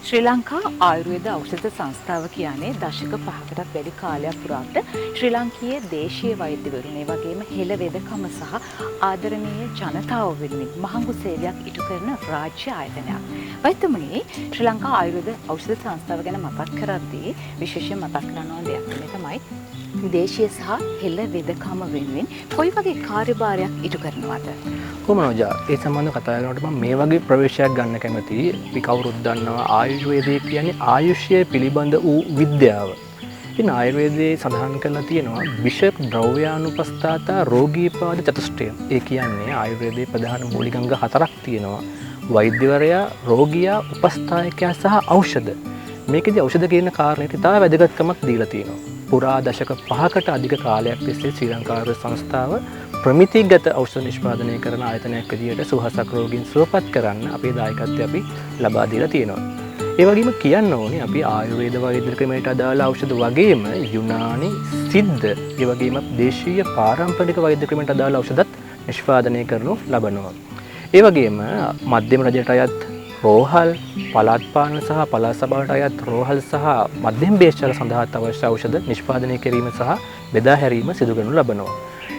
ශ්‍රී ලංකා ආයුර්වේද ඖෂධ සංස්ථාව කියන්නේ දශක 5කටත් වැඩි කාලයක් පුරාවට ශ්‍රී ලාංකීය දේශීය වෛද්‍යවරුන් ඒ වගේම හෙළ වෙදකම සහ ආදරණීය ජනතාව වෙනුවෙන් මහඟු සේවයක් ඉටු කරන රාජ්‍ය ආයතනයක්. වෛද්‍යතුමනි, ශ්‍රී ලංකා ආයුර්වේද ඖෂධ සංස්ථාව ගැන මතක් කරද්දී විශේෂයෙන් මතක් කරනවා දෙයක් තමයි දේශීය සහ හෙළ වෙදකම වෙනුවෙන් කොයි වගේ කාර්යභාරයක් ඉටු කරනවද? කොමනෝජා ඒ සම්බන්ධව කතා කරනකොට මම මේ වගේ ප්‍රවේශයක් ගන්න කැමතියි. අපි කවුරුත් දන්නවා ආයුර්වේදය කියන්නේ ආයුෂය පිළිබඳ වූ විද්‍යාව. ඉතින් ආයුර්වේදයේ සඳහන් කරලා තියෙනවා විෂ ද්‍රව්‍යානුපස්ථාතා රෝගීපාද චතුෂ්ටය. ඒ කියන්නේ ආයුර්වේදයේ ප්‍රධාන මූලික අංග 4ක් තියෙනවා. වෛද්‍යවරයා, රෝගියා, උපස්ථායකයා සහ ඖෂධ. මේකෙදි ඖෂධ කියන කාරණේට ඉතා වැදගත්කමක් දීලා තියෙනවා. පුරා දශක 5කට අධික කාලයක් තිස්සේ ශ්‍රී ලංකා ආයුර්වේද සංස්ථාව ප්‍රමිතිගත ඖෂධ නිෂ්පාදනය කරන ආයතනයක් විදිහට සුවහසක් රෝගීන් සුවපත් කරන්න අපේ දායකත්වය අපි ලබා දීලා තියෙනවා. ඒ වගේම කියන්න ඕනේ අපි ආයුර්වේද වෛද්‍ය ක්‍රමයට අදාළ ඖෂධ වගේම යුනානි, සිද්ධ, ඒ වගේම දේශීය පාරම්පරික වෛද්‍ය ක්‍රමයට අදාළ ඖෂධත් නිෂ්පාදනය කරනු ලබනවා. ඒ වගේම මධ්‍යම රජයට අයත් රෝහල්, පළාත් පාලන සහ පළාත් සභාවට අයත් රෝහල් සහ මධ්‍යම බේස්චල සඳහා අවශ්‍ය ඖෂධ නිෂ්පාදනය කිරීම සහ බෙදා හැරීම සිදු කරනු ලබනවා.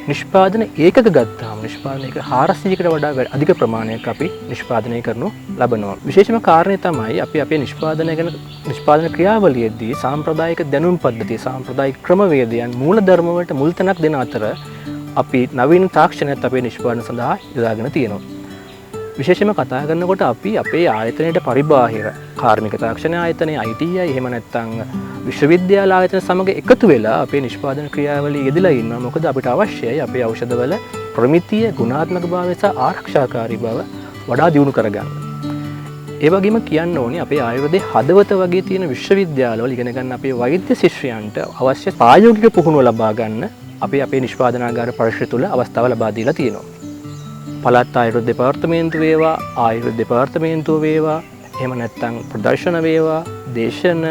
නිෂ්පාදන ඒකක ගත්තාම නිෂ්පාදන එක 400කට වඩා අධික ප්‍රමාණයක් අපි නිෂ්පාදනය කරනු ලබනවා. විශේෂම කාරණේ තමයි අපි අපේ නිෂ්පාදන ක්‍රියාවලියේදී සාම්ප්‍රදායික දැනුම් පද්ධතිය, සාම්ප්‍රදායික ක්‍රමවේදයන් මූලධර්ම වලට මුල් තැනක් දෙන අතර අපි නවීන තාක්ෂණයත් අපේ නිෂ්පාදන සඳහා යොදාගෙන තියෙනවා. විශේෂයෙන්ම කතා කරනකොට අපි අපේ ආයතනයේ පරිබාහිර කාර්මික තාක්ෂණ ආයතනය ITI එහෙම නැත්නම් විශ්වවිද්‍යාල ආයතන සමග එකතු වෙලා අපේ නිෂ්පාදන ක්‍රියාවලිය යෙදලා ඉන්නවා. මොකද අපිට අවශ්‍යයි අපේ ඖෂධවල ප්‍රමිතිය, ගුණාත්මක භාවය සහ ආරක්ෂාකාරී බව වඩා දියුණු කරගන්න. ඒ වගේම කියන්න ඕනේ අපේ ආයුර්වේදයේ හදවත වගේ තියෙන විශ්වවිද්‍යාලවල ඉගෙන ගන්න අපේ වෛද්‍ය ශිෂ්‍යයන්ට අවශ්‍ය ප්‍රායෝගික පුහුණුව ලබා ගන්න අපි අපේ නිෂ්පාදනාගාර පරිශ්‍රය තුළ අවස්ථාව ලබා දීලා තියෙනවා. පළාත් ආයුර්වේද දෙපාර්තමේන්තුව වේවා, ආයුර්වේද දෙපාර්තමේන්තුව වේවා, එහෙම නැත්නම් ප්‍රදර්ශන වේවා, දේශන,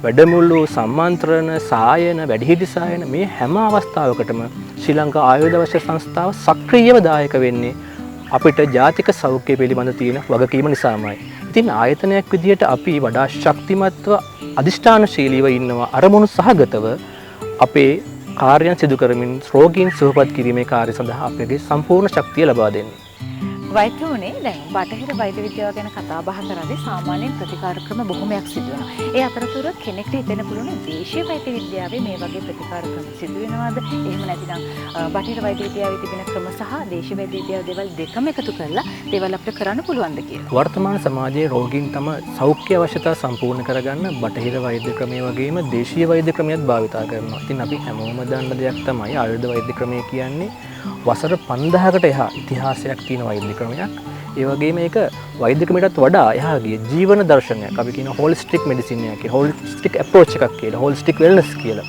වැඩමුළු, සම්මන්ත්‍රණ, සායන, වැඩිහිටි සායන මේ හැම අවස්ථාවකටම ශ්‍රී ලංකා ආයුර්වේද ඖෂධ සංස්ථාව සක්‍රීයව දායක වෙන්නේ අපිට ජාතික සෞඛ්‍ය පිළිබඳ තියෙන වගකීම නිසාමයි. ඉතින් ආයතනයක් විදිහට අපි වඩා ශක්තිමත්ව අධිෂ්ඨානශීලීව ඉන්නවා, අරමුණු සහගතව අපේ කාර්යයන් සිදු කරමින් රෝගීන් සුවපත් කිරීමේ කාර්ය සඳහා අපගේ සම්පූර්ණ ශක්තිය ලබා දෙන්නේ. වෛද්‍යවරුනේ දැන් බටහිර වෛද්‍ය විද්‍යාව ගැන කතා බහ කරද්දී සාමාන්‍යයෙන් ප්‍රතිකාර ක්‍රම බොහොමයක් සිදු වෙනවා. ඒ අතරතුර කෙනෙක්ට හිතෙන්න පුළුවන් දේශීය වෛද්‍ය විද්‍යාවේ මේ වගේ ප්‍රතිකාර ක්‍රම සිදු වෙනවද? එහෙම නැතිනම් බටහිර වෛද්‍ය විද්‍යාවේ තිබෙන ක්‍රම සහ දේශීය වෛද්‍ය විද්‍යාව දේවල් දෙකම එකතු කරලා දේවල් අපිට කරන්න පුළුවන්ද කියලා. වර්තමාන සමාජයේ රෝගීන් තම සෞඛ්‍ය අවශ්‍යතා සම්පූර්ණ කරගන්න බටහිර වෛද්‍ය ක්‍රමය වගේම දේශීය වෛද්‍ය ක්‍රමයක් භාවිතා කරනවා. ඉතින් අපි හැමෝම දන්න දෙයක් තමයි ආයුර්වේද වෛද්‍ය ක්‍රමය කියන්නේ වසර 5000කට එහා ඉතිහාසයක් තියෙන වෛද්‍ය ක්‍රමයක්. ඒ වගේම මේක වෛද්‍ය ක්‍රමයටත් වඩා එහා ගිය ජීවන දර්ශනයක්. අපි කියන හොලිස්ටික් මෙඩිසින් එකක්, හොලිස්ටික් අප්‍රෝච් එකක් කියලා, හොලිස්ටික් වෙල්නස් කියලා.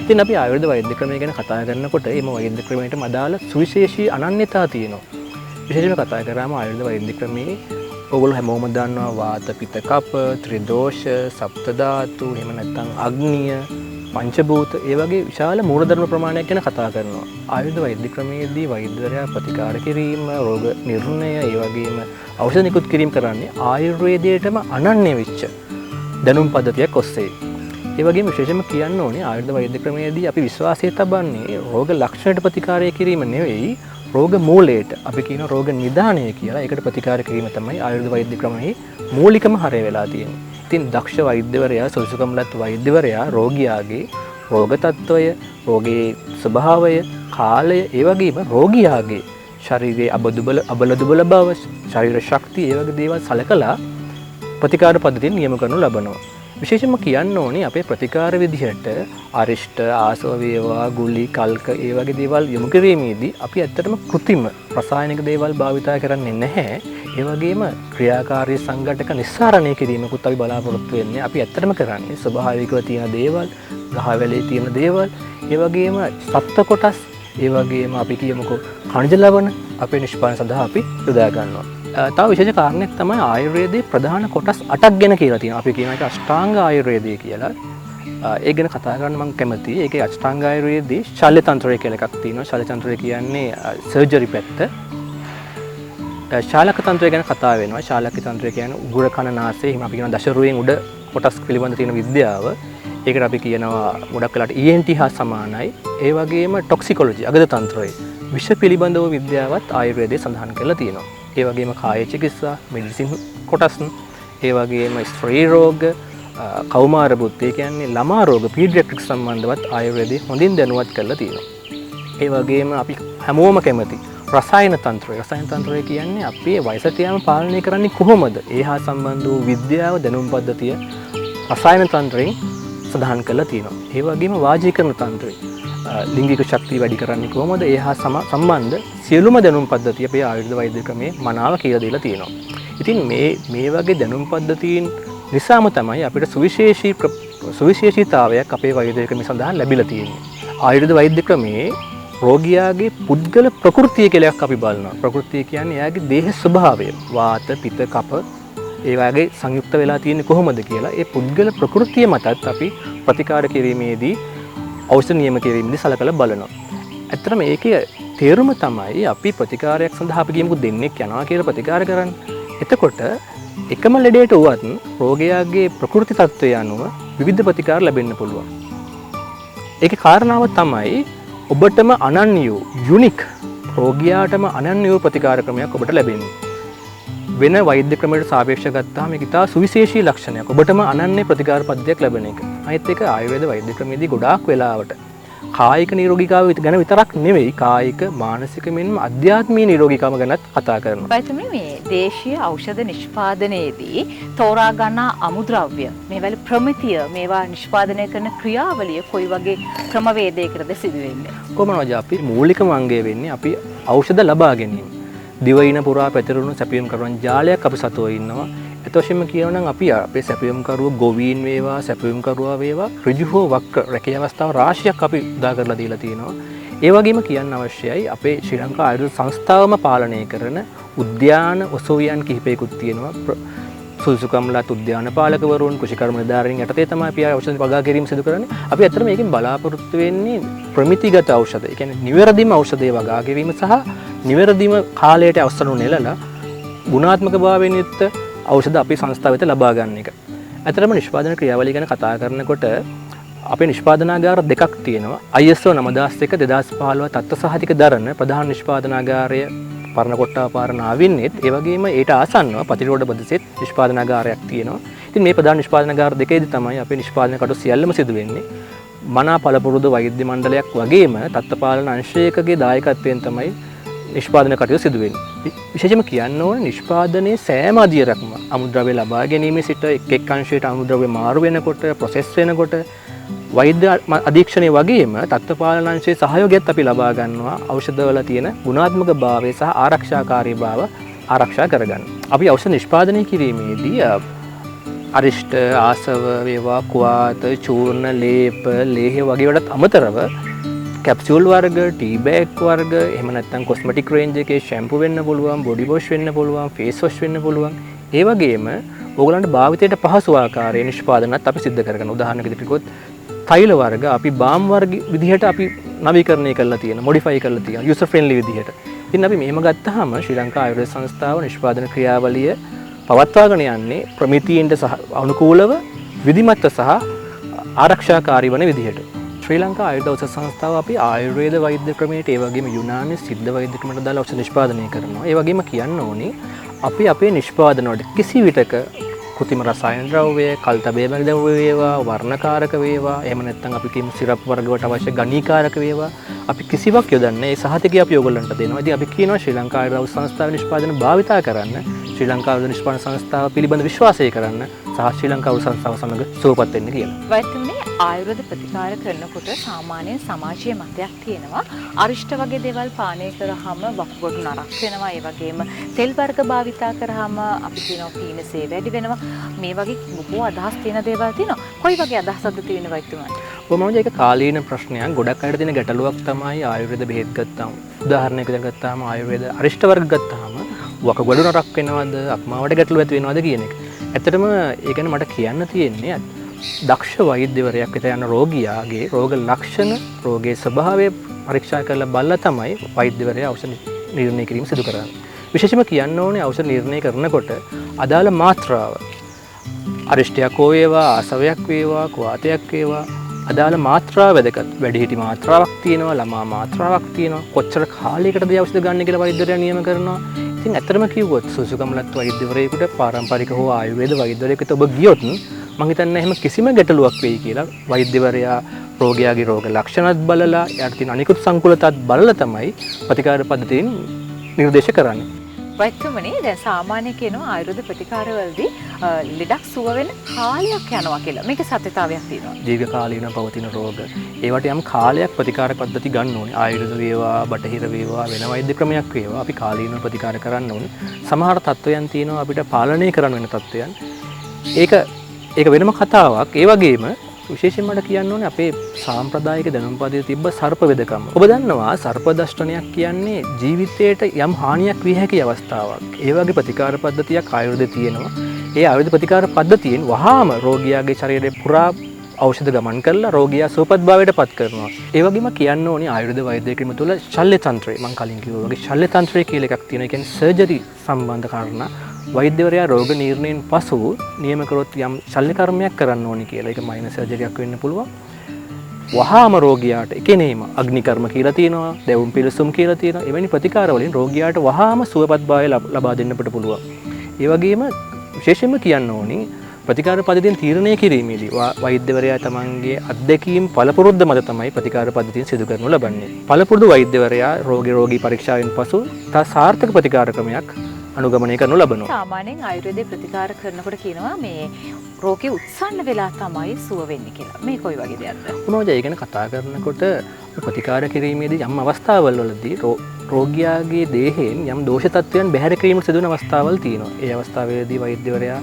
ඉතින් අපි ආයුර්වේද වෛද්‍ය ක්‍රමය ගැන කතා කරනකොට මේ වෛද්‍ය ක්‍රමයටම අදාළ සුවිශේෂී අනන්‍යතා තියෙනවා. විශේෂයෙන්ම කතා කරාම ආයුර්වේද වෛද්‍ය ක්‍රමයේ ඔයගොල්ලෝ හැමෝම දන්නවා වාත, පිත්ත, කප, ත්‍රිදෝෂ, සප්ත ධාතු, එහෙම නැත්නම් අග්නිය, පංචභූත, ඒ වගේ විශාල මූලධර්ම ප්‍රමාණයක් ගැන කතා කරනවා. ආයුර්වේද වෛද්‍ය ක්‍රමයේදී වෛද්‍යවරයා ප්‍රතිකාර කිරීම, රෝග නිර්ණය, ඒ වගේම ඖෂධ නිකුත් කිරීම කරන්නේ ආයුර්වේදයටම අනන්‍ය වෙච්ච දැනුම් පද්ධතියක් ඔස්සේ. ඒ වගේම විශේෂයෙන්ම කියන්න ඕනේ ආයුර්වේද වෛද්‍ය ක්‍රමයේදී අපි විශ්වාසය තබන්නේ රෝග ලක්ෂණයට ප්‍රතිකාරය කිරීම නෙවෙයි, රෝග මූලයට, අපි කියන රෝග නිදානය කියලා ඒකට ප්‍රතිකාර කිරීම තමයි ආයුර්වේද වෛද්‍ය ක්‍රමයේ මූලිකම හරය වෙලා තියෙන්නේ. ඉතින් දක්ෂ වෛද්‍යවරයා, සුසුකම්ලත් වෛද්‍යවරයා රෝගියාගේ රෝග තත්ත්වය, රෝගයේ ස්වභාවය, කාලය, ඒ වගේම රෝගියාගේ ශරීරයේ අබල දුබල බව, ශරීර ශක්තිය, ඒ වගේ දේවල් සලකලා ප්‍රතිකාර පද්ධතිය නියම කරනු ලබනවා. විශේෂයෙන්ම කියන්න ඕනේ අපේ ප්‍රතිකාර විදිහට අරිෂ්ඨ, ආසව වේවා, ගුලි, කල්ක, ඒ වගේ දේවල් යොමු කිරීමේදී අපි ඇත්තටම කෘත්‍රිම රසායනික දේවල් භාවිතා කරන්නේ නැහැ. ඒ වගේම ක්‍රියාකාරී සංඝටක නිස්සාරණය කිරීමකුත් අපි බලාපොරොත්තු වෙන්නේ. අපි ඇත්තටම කරන්නේ ස්වභාවිකව තියෙන දේවල්, ගහවැලේ තියෙන දේවල්, ඒ වගේම සත්ත්ව කොටස්, ඒ වගේම අපි කියමුකෝ කණජ ලවණ අපේ නිෂ්පාදන සඳහා අපි යොදා ගන්නවා. තව විශේෂ කාරණයක් තමයි ආයුර්වේදයේ ප්‍රධාන කොටස් 8ක් ගැන කියලා තියෙනවා. අපි කියන එක අෂ්ටාංග ආයුර්වේදය කියලා. ඒ ගැන කතා කරන්න මම කැමතියි. ඒකේ අෂ්ටාංග ආයුර්වේදයේ ශල්‍ය තන්ත්‍රය කියලා එකක් තියෙනවා. ශල්‍ය තන්ත්‍රය කියන්නේ සර්ජරි පැත්ත. ශාලක තන්ත්‍රය ගැන කතා වෙනවා. ශාලක තන්ත්‍රය කියන්නේ උගුර කන නාසය එහෙම අපි කියන දශරුවෙන් උඩ කොටස් පිළිබඳ තියෙන විද්‍යාව. ඒකට අපි කියනවා ගොඩක් වෙලාට ENT හා සමානයි. ඒ වගේම ටොක්සිකොලොජි අගද තන්ත්‍රය විෂ පිළිබඳව විද්‍යාවත් ආයුර්වේදයේ සඳහන් කරලා තියෙනවා. ඒ වගේම කාය චිකිත්සා, මෙඩිසින් කොටස්, ඒ වගේම ස්ත්‍රී රෝග, කෞමාර බුද්ධ, ඒ කියන්නේ ළමා රෝග පීඩියාට්‍රික් සම්බන්ධවත් ආයුර්වේදයේ හොඳින් දැනුවත් කරලා තියෙනවා. ඒ වගේම අපි හැමෝම කැමති රසායන තන්ත්‍රය. රසායන තන්ත්‍රය කියන්නේ අපේ වයසට යාම පාලනය කරන්නේ කොහොමද? ඒ හා සම්බන්ධ වූ විද්‍යාව, දැනුම් පද්ධතිය රසායන තන්ත්‍රයෙන් සඳහන් කරලා තියෙනවා. ඒ වගේම වාජීකරණ තන්ත්‍රය ලිංගික ශක්තිය වැඩි කරන්නේ කොහොමද? ඒ හා සම්බන්ධ සියලුම දැනුම් පද්ධතිය අපේ ආයුර්වේද වෛද්‍ය ක්‍රමයේ මනාව කියලා දීලා තියෙනවා. ඉතින් මේ වගේ දැනුම් පද්ධතීන් නිසාම තමයි අපිට සුවිශේෂීතාවයක් අපේ වෛද්‍ය ක්‍රමයේ සඳහන් ලැබිලා තියෙන්නේ. ආයුර්වේද වෛද්‍ය ක්‍රමයේ රෝගියාගේ පුද්ගල ප්‍රകൃතිය කියලා එකක් අපි බලනවා. ප්‍රകൃතිය කියන්නේ එයාගේ දේහ ස්වභාවය. වාත, පිත, කප ඒ වගේ සංයුක්ත වෙලා තියෙන්නේ කොහොමද කියලා ඒ පුද්ගල ප්‍රകൃතිය මතත් අපි ප්‍රතිකාර කිරීමේදී ඖෂධ නියම කිරීමේදී සලකලා බලනවා. ඇත්තටම ඒකේ තේරුම තමයි අපි ප්‍රතිකාරයක් සඳහා අපි කියමුකෝ දෙන්නෙක් යනවා කියලා ප්‍රතිකාර කරන්නේ. එතකොට එකම ලෙඩේට වුවත් රෝගියාගේ ප්‍රകൃති තත්ත්වය අනුව විවිධ ප්‍රතිකාර ලැබෙන්න පුළුවන්. ඒකේ කාරණාව තමයි ඔබටම අනන්‍ය වූ යුනික් රෝගියාටම අනන්‍ය වූ ප්‍රතිකාර ක්‍රමයක් ඔබට ලැබෙන්නේ. වෙන වෛද්‍ය ක්‍රමයකට සාපේක්ෂව ගත්තාම මේක ඉතා සුවිශේෂී ලක්ෂණයක්. ඔබටම අනන්‍ය ප්‍රතිකාර පද්ධතියක් ලැබෙන එක. අනිත් එක ආයුර්වේද වෛද්‍ය ක්‍රමයේදී ගොඩාක් වෙලාවට කායික නිරෝගීතාව ගැන විතරක් නෙවෙයි කායික මානසික මෙන්ම අධ්‍යාත්මීය නිරෝගීකම ගැනත් කතා කරනවා. වෛද්‍යතුමනි මේ දේශීය ඖෂධ නිෂ්පාදනයේදී තෝරා ගන්නා අමුද්‍රව්‍ය මේවල ප්‍රමිතිය මේවා නිෂ්පාදනය කරන ක්‍රියාවලිය කොයි වගේ ක්‍රමවේදයකටද සිදු වෙන්නේ? කොහොමද අපි මූලිකම අංගය වෙන්නේ අපි ඖෂධ ලබා ගැනීම. දිවයින පුරා පැතිරුණු සැපයුම් කරන ජාලයක් අපි සතුව ඉන්නවා. එතකොටම කියනවා නම් අපි අපේ සැපයුම් කරුවෝ ගොවීන් වේවා සැපයුම් කරුවා වේවා ඍජු හෝ වක්‍ර රැකිය අවස්ථාව රාශියක් අපි උදා කරලා දීලා තියෙනවා. ඒ වගේම කියන්න අවශ්‍යයි අපේ ශ්‍රී ලංකා ආයුර්වේද සංස්ථාවම පාලනය කරන උද්‍යාන ඔසෝයන් කිහිපයකුත් තියෙනවා. සුසුකම්ලත් උද්‍යාන පාලකවරුන් කුෂිකර්ම නිලධාරීන් යටතේ තමයි අපි ඖෂධ වගා කිරීම සිදු කරන්නේ. අපි ඇත්තටම මේකෙන් බලාපොරොත්තු වෙන්නේ ප්‍රමිතිගත ඖෂධ. ඒ කියන්නේ නිවැරදිම ඖෂධය වගා කිරීම සහ නිවැරදිම කාලයට අවසන් නෙලලා ගුණාත්මක භාවයෙන් යුක්ත ඖෂධ අපේ සංස්ථාව වෙත ලබා ගන්න එක. ඇත්තටම නිෂ්පාදන ක්‍රියාවලිය ගැන කතා කරනකොට අපේ නිෂ්පාදනාගාර දෙකක් තියෙනවා. ISO 9001 2015 තත්ත්ව සහතික දරන ප්‍රධාන නිෂ්පාදනාගාරය පරණ කොට්ටාපාර නාවින්නෙත් ඒ වගේම ඊට ආසන්නව පතිරෝඩ බදසෙත් නිෂ්පාදනාගාරයක් තියෙනවා. ඉතින් මේ ප්‍රධාන නිෂ්පාදනාගාර දෙකේදී තමයි අපේ නිෂ්පාදන කටයුතු සියල්ලම සිදු වෙන්නේ. මනා පළපුරුදු වෛද්‍ය මණ්ඩලයක් වගේම තත්ත්වපාලන අංශයකගේ දායකත්වයෙන් තමයි නිෂ්පාදන කටයුතු සිදු වෙන්නේ. විශේෂයෙන්ම කියන්න ඕනේ නිෂ්පාදනයේ සෑම අදියරක්ම අමුද්‍රව්‍ය ලබා ගැනීමේ සිට එක් එක් අංශයට අමුද්‍රව්‍ය මාරු වෙනකොට ප්‍රොසෙස් වෙනකොට වෛද්‍ය අධීක්ෂණය වගේම තත්ත්වපාලන අංශයේ සහයෝගයත් අපි ලබා ගන්නවා ඖෂධවල තියෙන ගුණාත්මක භාවය සහ ආරක්ෂාකාරී භාව ආරක්ෂා කරගන්න. අපි ඖෂධ නිෂ්පාදනය කිරීමේදී අරිෂ්ඨ ආසව වේවා කුවාත චූර්ණ ලේප ලේහ වගේ වලට අමතරව කැප්සියුල් වර්ග, ටී බෑග් වර්ග, එහෙම නැත්නම් කොස්මෙටික් රේන්ජ් එකේ ෂැම්පු වෙන්න පුළුවන්, බොඩි වොෂ් වෙන්න පුළුවන්, ෆේස් වොෂ් වෙන්න පුළුවන්. ඒ වගේම ඕගලන්ට භාවිතයට පහසු ආකාරයේ නිෂ්පාදනත් අපි සිදු කරගන්න. උදාහරණයක් විදිහට තෛල වර්ග අපි බාම් වර්ග විදිහට අපි නවීකරණය කරලා තියෙනවා, මොඩිෆයි කරලා තියෙනවා, යූසර් ෆ්‍රෙන්ඩ්ලි විදිහට. ඉතින් අපි මෙහෙම ගත්තාම ශ්‍රී ලංකා ආයුර්වේද සංස්ථාව නිෂ්පාදන ක්‍රියාවලිය පවත්වාගෙන යන්නේ ප්‍රමිතීන්ට සහ අනුකූලව විධිමත්ව සහ ආරක්ෂාකාරී වන විදිහට. ශ්‍රී ලංකා ආයුර්වේද ඖෂධ සංස්ථාව අපි ආයුර්වේද වෛද්‍ය ක්‍රමයට ඒ වගේම යුනානි සිද්ධ වෛද්‍ය ක්‍රමයට දාලා ඖෂධ නිෂ්පාදනය කරනවා. ඒ වගේම කියන්න ඕනේ අපි අපේ නිෂ්පාදන වලට කිසි විටක කෘතිම රසායන ද්‍රව්‍ය, කල්තබේ ද්‍රව්‍ය වේවා, වර්ණකාරක වේවා, එහෙම නැත්නම් අපි කියමු සිරප් වර්ග වලට අවශ්‍ය ගණීකාරක වේවා, අපි කිසිවක් යොදන්නේ ඒ සහතිකය අපි ඔයගොල්ලන්ට දෙනවා. ඉතින් අපි කියනවා ශ්‍රී ලංකා ආයුර්වේද සංස්ථාවේ නිෂ්පාදන භාවිතා කරන්න, ශ්‍රී ලංකා ආයුර්වේද නිෂ්පාදන සංස්ථාව පිළිබඳ විශ්වාසය කරන්න සහ ශ්‍රී ලංකා ආයුර්වේද සංස්ථාව සමග සුවපත් වෙන්න කියලා. වෛද්‍යතුමනි ආයුර්වේද ප්‍රතිකාර කරනකොට සාමාන්‍යයෙන් සමාජයේ මතයක් තියෙනවා අරිෂ්ඨ වගේ දේවල් පානය කරාම වකුගඩු නරක් වෙනවා. ඒ වගේම තෙල් වර්ග භාවිතා කරාම අපි කියනවා පීනසේ වැඩි වෙනවා. මේ වගේ බොහෝ අදහස් තියෙන දේවල් තියෙනවා. කොයි වගේ අදහසක්ද තියෙන වෛද්‍යතුමනි? කොහොමද ඒක කාලීන ප්‍රශ්නයක්. ගොඩක් අයට තියෙන ගැටලුවක් තමයි ආයුර්වේද බෙහෙත් ගත්තාම. උදාහරණයක් විදිහට ගත්තාම ආයුර්වේද අරිෂ්ඨ වර්ග ගත්තාම වකුගඩු නරක් වෙනවද, අක්මාවට ගැටලු ඇති වෙනවද කියන එක. ඇත්තටම ඒ ගැන මට කියන්න තියෙන්නේ දක්ෂ වෛද්‍යවරයෙක් වෙත යන රෝගියාගේ රෝග ලක්ෂණ, රෝගයේ ස්වභාවය පරීක්ෂා කරලා බලලා තමයි වෛද්‍යවරයා ඖෂධ නිර්ණය කිරීම සිදු කරන්නේ. විශේෂම කියන්න ඕනේ ඖෂධ නිර්ණය කරනකොට අදාළ මාත්‍රාව. අරිෂ්ටයක් හෝ වේවා, ආසවයක් වේවා, කුවාතයක් වේවා අදාළ මාත්‍රාව වැදගත්. වැඩිහිටි මාත්‍රාවක් තියෙනවා, ළමා මාත්‍රාවක් තියෙනවා. කොච්චර කාලයකටද ඖෂධ ගන්න කියලා වෛද්‍යවරයා නියම කරනවා. ඉතින් ඇත්තටම කිව්වොත් සුසුකම්ලත් වෛද්‍යවරයෙකුට පාරම්පරික හෝ ආයුර්වේද වෛද්‍යවරයෙකුට ඔබ ගියොත් මම හිතන්නේ එහෙම කිසිම ගැටලුවක් වෙයි කියලා. වෛද්‍යවරයා රෝගයාගේ රෝග ලක්ෂණත් බලලා යාට තියෙන අනිකුත් සංකූලතාත් බලලා තමයි ප්‍රතිකාර පද්ධතියෙන් නිර්දේශ කරන්නේ. වෛද්‍යතුමනි දැන් සාමාන්‍ය කියනවා ආයුර්වේද ප්‍රතිකාරවලදී ලෙඩක් සුව වෙන කාලයක් යනවා කියලා. මේකේ සත්‍යතාවයක් තියෙනවා. දීර්ඝ කාලීනව පවතින රෝග. ඒවට යම් කාලයක් ප්‍රතිකාර පද්ධති ගන්න ඕනේ. ආයුර්වේද වේවා, බටහිර වේවා, වෙන වෛද්‍ය ක්‍රමයක් වේවා අපි කාලීනව ප්‍රතිකාර කරන්න ඕනේ. සමහර තත්ත්වයන් තියෙනවා අපිට පාලනය කරන්න වෙන තත්ත්වයන්. ඒක වෙනම කතාවක්. ඒ වගේම විශේෂයෙන්ම මට කියන්න ඕනේ අපේ සාම්ප්‍රදායික දැනුම් පදයේ තිබ්බ සර්ප වෙදකම. ඔබ දන්නවා සර්ප දෂ්ටනයක් කියන්නේ ජීවිතයට යම් හානියක් විය හැකි අවස්ථාවක්. ඒ වගේ ප්‍රතිකාර පද්ධතියක් ආයුර්වේදයේ තියෙනවා. ඒ ආයුර්වේද ප්‍රතිකාර පද්ධතියෙන් වහාම රෝගියාගේ ශරීරයේ පුරා ඖෂධ ගමන් කරලා රෝගියා සුවපත්භාවයට පත් කරනවා. ඒ වගේම කියන්න ඕනේ ආයුර්වේද වෛද්‍ය ක්‍රම තුළ ශල්‍ය තන්ත්‍රය මම කලින් කිව්වා වගේ ශල්‍ය තන්ත්‍රය කියලා එකක් තියෙනවා. ඒ කියන්නේ සර්ජරි සම්බන්ධ කාරණා වෛද්‍යවරයා රෝග නිర్ణයෙන් පසු නියම කරොත් යම් ශල්‍ය කර්මයක් කරන්න ඕනි කියලා. ඒක මයිනර් සර්ජරියක් වෙන්න පුළුවන්. වහාම රෝගියාට එකෙනේම අග්නි කර්ම කියලා තියෙනවා, දැවුම් පිළිසුම් කියලා තියෙනවා. එවැනි ප්‍රතිකාර වලින් රෝගියාට වහාම සුවපත්භාවය ලබා දෙන්න පුළුවන්. ඒ වගේම විශේෂයෙන්ම කියන්න ඕනි ප්‍රතිකාර පද්ධතියෙන් තීරණය කිරීමේදී වෛද්‍යවරයා තමන්ගේ අත්දැකීම් පළපුරුද්ද මත තමයි ප්‍රතිකාර පද්ධතියෙන් සිදු කරනු ලබන්නේ. පළපුරුදු වෛද්‍යවරයා රෝගී පරීක්ෂාවෙන් පසු සාර්ථක ප්‍රතිකාර ක්‍රමයක් අනුගමනය කරනු ලබනවා. සාමාන්‍යයෙන් ආයුර්වේදයේ ප්‍රතිකාර කරනකොට කියනවා මේ රෝගී උත්සන්න වෙලා තමයි සුව වෙන්නේ කියලා. මේ කොයි වගේ දෙයක්ද? මොනවද ඒ ගැන කතා කරනකොට ප්‍රතිකාර කිරීමේදී යම් අවස්ථාවල් වලදී රෝගියාගේ දේහයෙන් යම් දෝෂ තත්ත්වයන් බැහැර කිරීමට සිදුවන අවස්ථාවල් තියෙනවා. ඒ අවස්ථාවේදී වෛද්‍යවරයා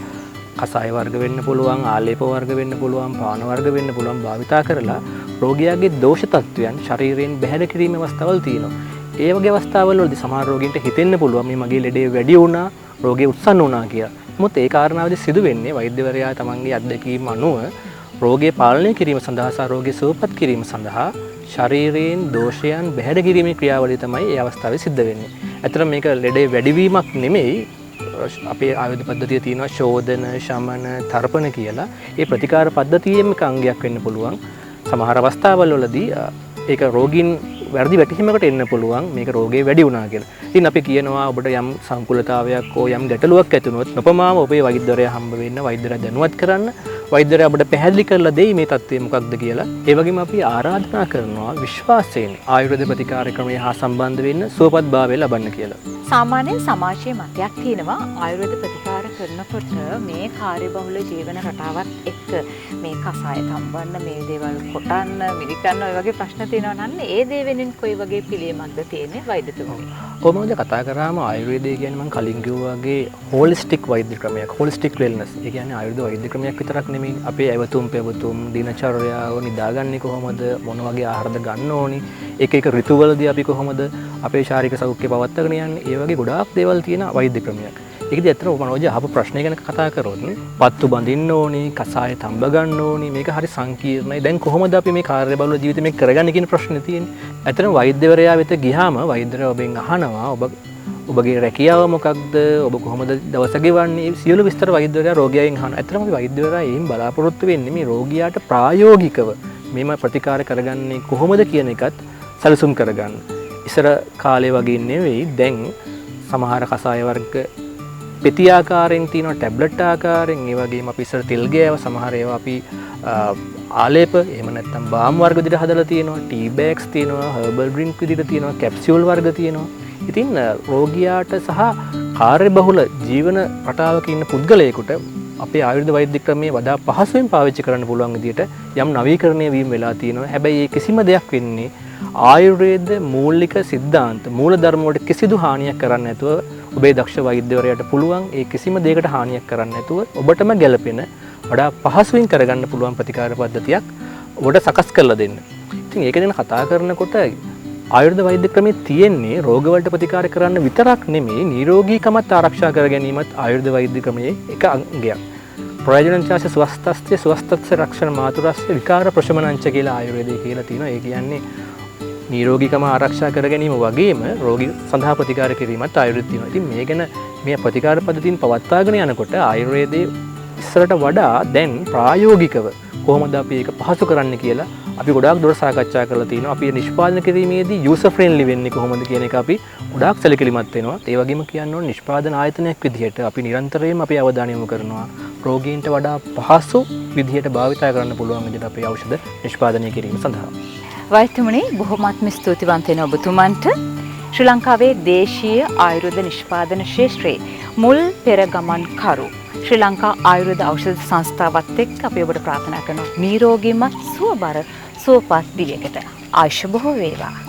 කසාය වර්ග වෙන්න පුළුවන්, ආලේප වර්ග වෙන්න පුළුවන්, පාන වර්ග වෙන්න පුළුවන් භාවිතා කරලා රෝගියාගේ දෝෂ තත්ත්වයන් ශරීරයෙන් බැහැර කිරීමේ අවස්ථාවල් තියෙනවා. ඒ වගේ අවස්ථාවල් වලදී සමහර රෝගීන්ට හිතෙන්න පුළුවන් මේ මගේ ලෙඩේ වැඩි වුණා, රෝගී උත්සන්න වුණා කියලා. නමුත් ඒ කාරණාවේදී සිදු වෙන්නේ වෛද්‍යවරයා තමන්ගේ අත්දැකීම් අනුව රෝගය පාලනය කිරීම සඳහා සහ රෝගී සුවපත් කිරීම සඳහා ශරීරයෙන් දෝෂයන් බැහැර කිරීමේ ක්‍රියාවලිය තමයි ඒ අවස්ථාවේ සිද්ධ වෙන්නේ. ඇත්තටම මේක ලෙඩේ වැඩිවීමක් නෙමෙයි. අපේ ආයුධ පද්ධතිය තියෙනවා ශෝධන, ಶಮන, තර්පණ කියලා. ඒ ප්‍රතිකාර පද්ධතියෙම එක අංගයක් වෙන්න පුළුවන්. සමහර අවස්ථාවල් වලදී ඒක රෝගීන් වැරදි වැටහීමකට එන්න පුළුවන් මේක රෝගේ වැඩි වුණා කියලා. ඉතින් අපි කියනවා ඔබට යම් සංකූලතාවයක් හෝ යම් ගැටලුවක් ඇති වුණොත් නොපමාව ඔබේ වෛද්‍යවරයා හම්බ වෙන්න, වෛද්‍යවරයා දැනුවත් කරන්න. වෛද්‍යවරයා ඔබට පැහැදිලි කරලා දෙයි මේ තත්ත්වය මොකක්ද කියලා. ඒ වගේම අපි ආරාධනා කරනවා විශ්වාසයෙන් ආයුර්වේද ප්‍රතිකාර ක්‍රමය හා සම්බන්ධ වෙන්න, සුවපත්භාවය ලබන්න කියලා. සාමාන්‍යයෙන් සමාජයේ මතයක් තියෙනවා ආයුර්වේද ප්‍රතිකාර කරනකොට මේ කාර්යබහුල ජීවන රටාවත් එක්ක මේ කසාය සම්බන්ධ මේ දේවල් කොටන්න, මිරිකන්න ඔය වගේ ප්‍රශ්න තියෙනවා නන්නේ. ඒ දේ වෙනින් කොයි වගේ පිළියමක්ද තියෙන්නේ වෛද්‍යතුමනි? කොහොමද කතා කරාම ආයුර්වේදය කියන්නේ මම කලින් කිව්වා වගේ හෝලිස්ටික් වෛද්‍ය ක්‍රමයක්, හෝලිස්ටික් වෙල්නස්. ඒ කියන්නේ ආයුර්වේද වෛද්‍ය ක්‍රමයක් විතරක් නෙමෙයි. අපේ ඇවතුම් පෙවතුම්, දිනචර්යාව නිදාගන්නේ කොහොමද, මොන වගේ ආහාරද ගන්න ඕනි, එක එක ඍතුවලදී අපි කොහොමද අපේ ශාරීරික සෞඛ්‍ය පවත්වාගෙන යන්නේ, ඒ වගේ ගොඩාක් දේවල් තියෙන වෛද්‍ය ක්‍රමයක්. ඒකදී ඇත්තටම මනෝජ අහපු ප්‍රශ්නය ගැන කතා කරොත් පත්තු බඳින්න ඕනි, කසාය තඹ ගන්න ඕනි, මේක හරි සංකීර්ණයි. දැන් කොහොමද අපි මේ කාර්යබහුල ජීවිතේ මේක කරගන්නේ කියන ප්‍රශ්නේ තියෙන්නේ. ඇත්තටම වෛද්‍යවරයා වෙත ගියාම වෛද්‍යවරයා ඔබෙන් අහනවා ඔබගේ රැකියාව මොකක්ද, ඔබ කොහොමද දවස ගෙවන්නේ, සියලු විස්තර වෛද්‍යවරයා රෝගියාගෙන් අහනවා. ඇත්තටම අපි වෛද්‍යවරයා එයින් බලාපොරොත්තු වෙන්නේ මේ රෝගියාට ප්‍රායෝගිකව මේම ප්‍රතිකාර කරගන්නේ කොහොමද කියන එකත් සැලසුම් කරගන්න. ඉස්සර කාලේ වගේ නෙවෙයි දැන් සමහර කසාය වර්ග පෙති ආකාරයෙන් තියෙනවා, ටැබ්ලට් ආකාරයෙන්. ඒ වගේම අපි ඉස්සර තෙල් ගෑව සමහර ඒවා අපි ආලේප එහෙම නැත්නම් බාම් වර්ග විදිහට හදලා තියෙනවා, ටී බෑග්ස් තියෙනවා, හර්බල් ඩ්‍රින්ක් විදිහට තියෙනවා, කැප්සියුල් වර්ග තියෙනවා. ඉතින් රෝගියාට සහ කාර්යබහුල ජීවන රටාවක ඉන්න පුද්ගලයෙකුට අපේ ආයුර්වේද වෛද්‍ය ක්‍රමයේ වඩා පහසුවෙන් පාවිච්චි කරන්න පුළුවන් විදිහට යම් නවීකරණය වීම වෙලා තියෙනවා. හැබැයි මේ කිසිම දෙයක් වෙන්නේ ආයුර්වේද මූලික સિદ્ધාන්ත මූලධර්ම වලට කිසිදු හානියක් කරන්නේ නැතුව ඔබේ දක්ෂ වෛද්‍යවරයාට පුළුවන් ඒ කිසිම දෙයකට හානියක් කරන්නේ නැතුව ඔබටම ගැළපෙන වඩා පහසුවෙන් කරගන්න පුළුවන් ප්‍රතිකාර පද්ධතියක් ඔබට සකස් කරලා දෙන්න. ඉතින් ඒක ගැන කතා කරනකොට ආයුර්වේද වෛද්‍ය ක්‍රමයේ තියෙන්නේ රෝගවලට ප්‍රතිකාර කරන්න විතරක් නෙමෙයි, නිරෝගීකමත් ආරක්ෂා කර ගැනීමත් ආයුර්වේද වෛද්‍ය ක්‍රමයේ එක අංගයක්. ප්‍රයෝජනංචාස ස්වස්තස්ත්‍ය ස්වස්තස්ස රක්ෂණ මාතුරස්ස විකාර ප්‍රශමනංච කියලා ආයුර්වේදයේ කියලා තියෙනවා. ඒ කියන්නේ නිරෝගීකම ආරක්ෂා කර ගැනීම වගේම රෝගී සඳහා ප්‍රතිකාර කිරීමත් ආයුර්වේදයේ තියෙනවා. ඉතින් මේ ගැන මේ ප්‍රතිකාර පද්ධතීන් පවත්වාගෙන යනකොට ආයුර්වේදයේ ඉස්සරට වඩා දැන් ප්‍රායෝගිකව කොහොමද අපි ඒක පහසු කරන්න කියලා අපි ගොඩාක් දුර සාකච්ඡා කරලා තිනවා. අපි නිෂ්පාදනය කිරීමේදී යූසර් ෆ්‍රෙන්ඩ්ලි වෙන්නේ කොහොමද කියන එක අපි ගොඩාක් සැලකිලිමත් වෙනවා. ඒ වගේම කියන්න ඕනේ නිෂ්පාදන ආයතනයක් විදිහට අපි නිරන්තරයෙන්ම අපි අවධානය යොමු කරනවා. රෝගීන්ට වඩා පහසු විදිහට භාවිතා කරන්න පුළුවන් විදිහට අපි ඖෂධ නිෂ්පාදනය කිරීම සඳහා. වෛද්‍යතුමනි බොහොමත්ම ස්තුතිවන්ත වෙන ඔබතුමන්ට ශ්‍රී ලංකාවේ දේශීය ආයුර්වේද නිෂ්පාදන ක්ෂේත්‍රයේ මුල් පෙරගමන්කරු ශ්‍රී ලංකා ආයුර්වේද ඖෂධ සංස්ථාවත් එක්ක අපි ඔබට ප්‍රාර්ථනා කරනවා නිරෝගීමත් සුවබර සුවපත් දිවියකට ආයුෂ බොහෝ වේවා.